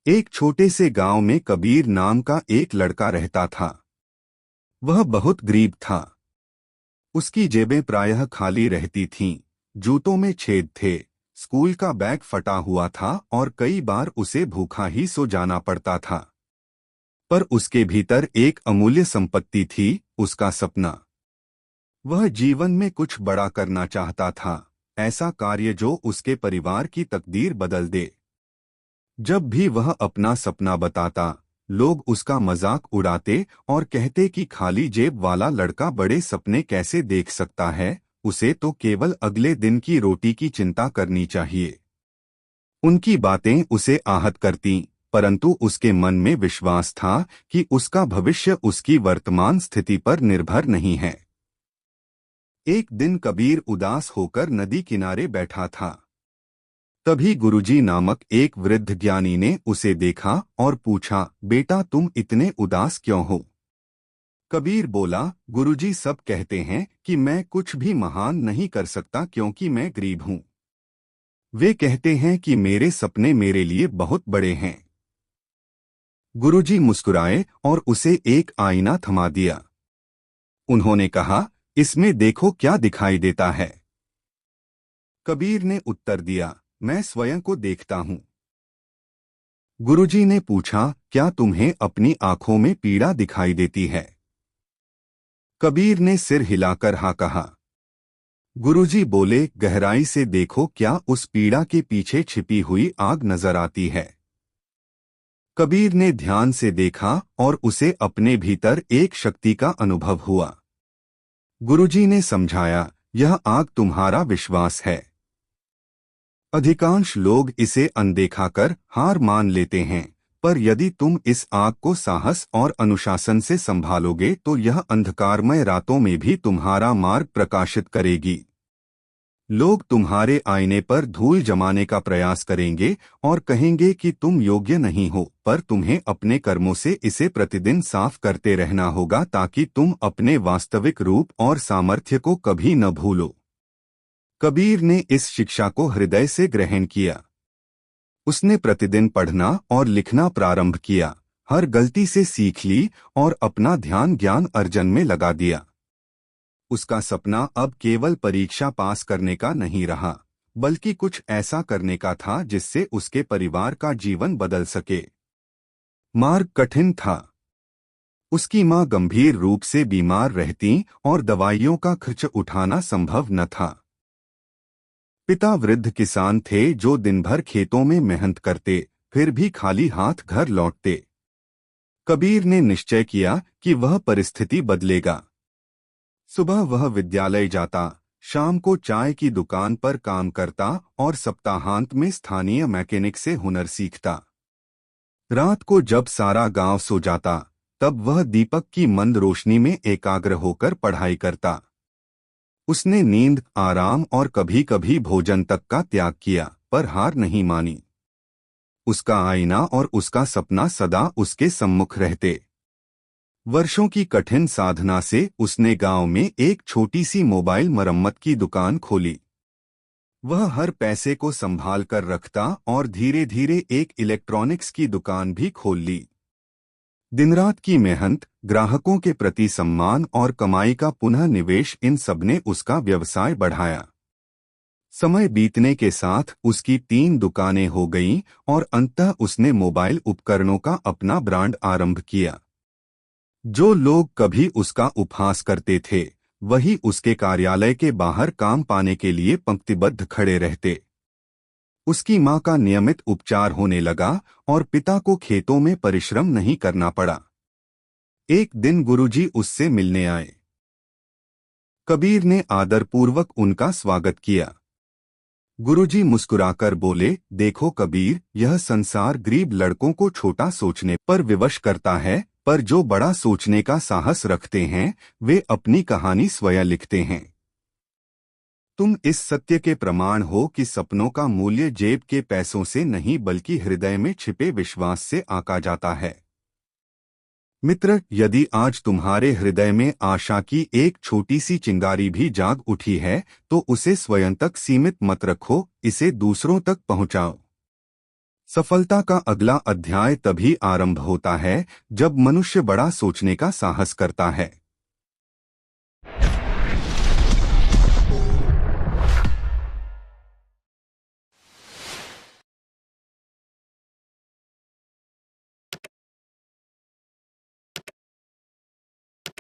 एक छोटे से गांव में कबीर नाम का एक लड़का रहता था। वह बहुत गरीब था। उसकी जेबें प्रायः खाली रहती थीं, जूतों में छेद थे, स्कूल का बैग फटा हुआ था और कई बार उसे भूखा ही सो जाना पड़ता था। पर उसके भीतर एक अमूल्य संपत्ति थी, उसका सपना। वह जीवन में कुछ बड़ा करना चाहता था, ऐसा कार्य जो उसके परिवार की तकदीर बदल दे। जब भी वह अपना सपना बताता, लोग उसका मजाक उड़ाते और कहते कि खाली जेब वाला लड़का बड़े सपने कैसे देख सकता है, उसे तो केवल अगले दिन की रोटी की चिंता करनी चाहिए। उनकी बातें उसे आहत करतीं, परंतु उसके मन में विश्वास था कि उसका भविष्य उसकी वर्तमान स्थिति पर निर्भर नहीं है। एक दिन कबीर उदास होकर नदी किनारे बैठा था। तभी गुरुजी नामक एक वृद्ध ज्ञानी ने उसे देखा और पूछा, बेटा तुम इतने उदास क्यों हो? कबीर बोला, गुरुजी सब कहते हैं कि मैं कुछ भी महान नहीं कर सकता क्योंकि मैं गरीब हूँ। वे कहते हैं कि मेरे सपने मेरे लिए बहुत बड़े हैं। गुरुजी मुस्कुराए और उसे एक आईना थमा दिया। उन्होंने कहा, इसमें देखो क्या दिखाई देता है। कबीर ने उत्तर दिया, मैं स्वयं को देखता हूँ। गुरुजी ने पूछा, क्या तुम्हें अपनी आंखों में पीड़ा दिखाई देती है? कबीर ने सिर हिलाकर हाँ कहा। गुरुजी बोले, गहराई से देखो, क्या उस पीड़ा के पीछे छिपी हुई आग नजर आती है? कबीर ने ध्यान से देखा और उसे अपने भीतर एक शक्ति का अनुभव हुआ। गुरुजी ने समझाया, यह आग तुम्हारा विश्वास है। अधिकांश लोग इसे अनदेखा कर हार मान लेते हैं, पर यदि तुम इस आग को साहस और अनुशासन से संभालोगे तो यह अंधकारमय रातों में भी तुम्हारा मार्ग प्रकाशित करेगी। लोग तुम्हारे आईने पर धूल जमाने का प्रयास करेंगे और कहेंगे कि तुम योग्य नहीं हो, पर तुम्हें अपने कर्मों से इसे प्रतिदिन साफ करते रहना होगा ताकि तुम अपने वास्तविक रूप और सामर्थ्य को कभी न भूलो। कबीर ने इस शिक्षा को हृदय से ग्रहण किया। उसने प्रतिदिन पढ़ना और लिखना प्रारंभ किया, हर गलती से सीख ली और अपना ध्यान ज्ञान अर्जन में लगा दिया। उसका सपना अब केवल परीक्षा पास करने का नहीं रहा, बल्कि कुछ ऐसा करने का था जिससे उसके परिवार का जीवन बदल सके। मार्ग कठिन था। उसकी मां गंभीर रूप से बीमार रहती और दवाइयों का खर्च उठाना संभव न था। पिता वृद्ध किसान थे जो दिन भर खेतों में मेहनत करते, फिर भी खाली हाथ घर लौटते। कबीर ने निश्चय किया कि वह परिस्थिति बदलेगा। सुबह वह विद्यालय जाता, शाम को चाय की दुकान पर काम करता और सप्ताहांत में स्थानीय मैकेनिक से हुनर सीखता। रात को जब सारा गांव सो जाता, तब वह दीपक की मंद रोशनी में एकाग्र होकर पढ़ाई करता। उसने नींद, आराम और कभी कभी भोजन तक का त्याग किया, पर हार नहीं मानी। उसका आईना और उसका सपना सदा उसके सम्मुख रहते। वर्षों की कठिन साधना से उसने गांव में एक छोटी सी मोबाइल मरम्मत की दुकान खोली। वह हर पैसे को संभाल कर रखता और धीरे धीरे एक इलेक्ट्रॉनिक्स की दुकान भी खोल ली। दिनरात की मेहनत, ग्राहकों के प्रति सम्मान और कमाई का पुनः निवेश, इन सबने उसका व्यवसाय बढ़ाया। समय बीतने के साथ उसकी 3 दुकानें हो गईं और अंततः उसने मोबाइल उपकरणों का अपना ब्रांड आरंभ किया। जो लोग कभी उसका उपहास करते थे, वही उसके कार्यालय के बाहर काम पाने के लिए पंक्तिबद्ध खड़े रहते। उसकी मां का नियमित उपचार होने लगा और पिता को खेतों में परिश्रम नहीं करना पड़ा। एक दिन गुरुजी उससे मिलने आए। कबीर ने आदरपूर्वक उनका स्वागत किया। गुरुजी मुस्कुराकर बोले, देखो कबीर, यह संसार गरीब लड़कों को छोटा सोचने पर विवश करता है, पर जो बड़ा सोचने का साहस रखते हैं, वे अपनी कहानी स्वयं लिखते हैं। तुम इस सत्य के प्रमाण हो कि सपनों का मूल्य जेब के पैसों से नहीं बल्कि हृदय में छिपे विश्वास से आंका जाता है। मित्र, यदि आज तुम्हारे हृदय में आशा की एक छोटी सी चिंगारी भी जाग उठी है, तो उसे स्वयं तक सीमित मत रखो, इसे दूसरों तक पहुंचाओ। सफलता का अगला अध्याय तभी आरंभ होता है जब मनुष्य बड़ा सोचने का साहस करता है।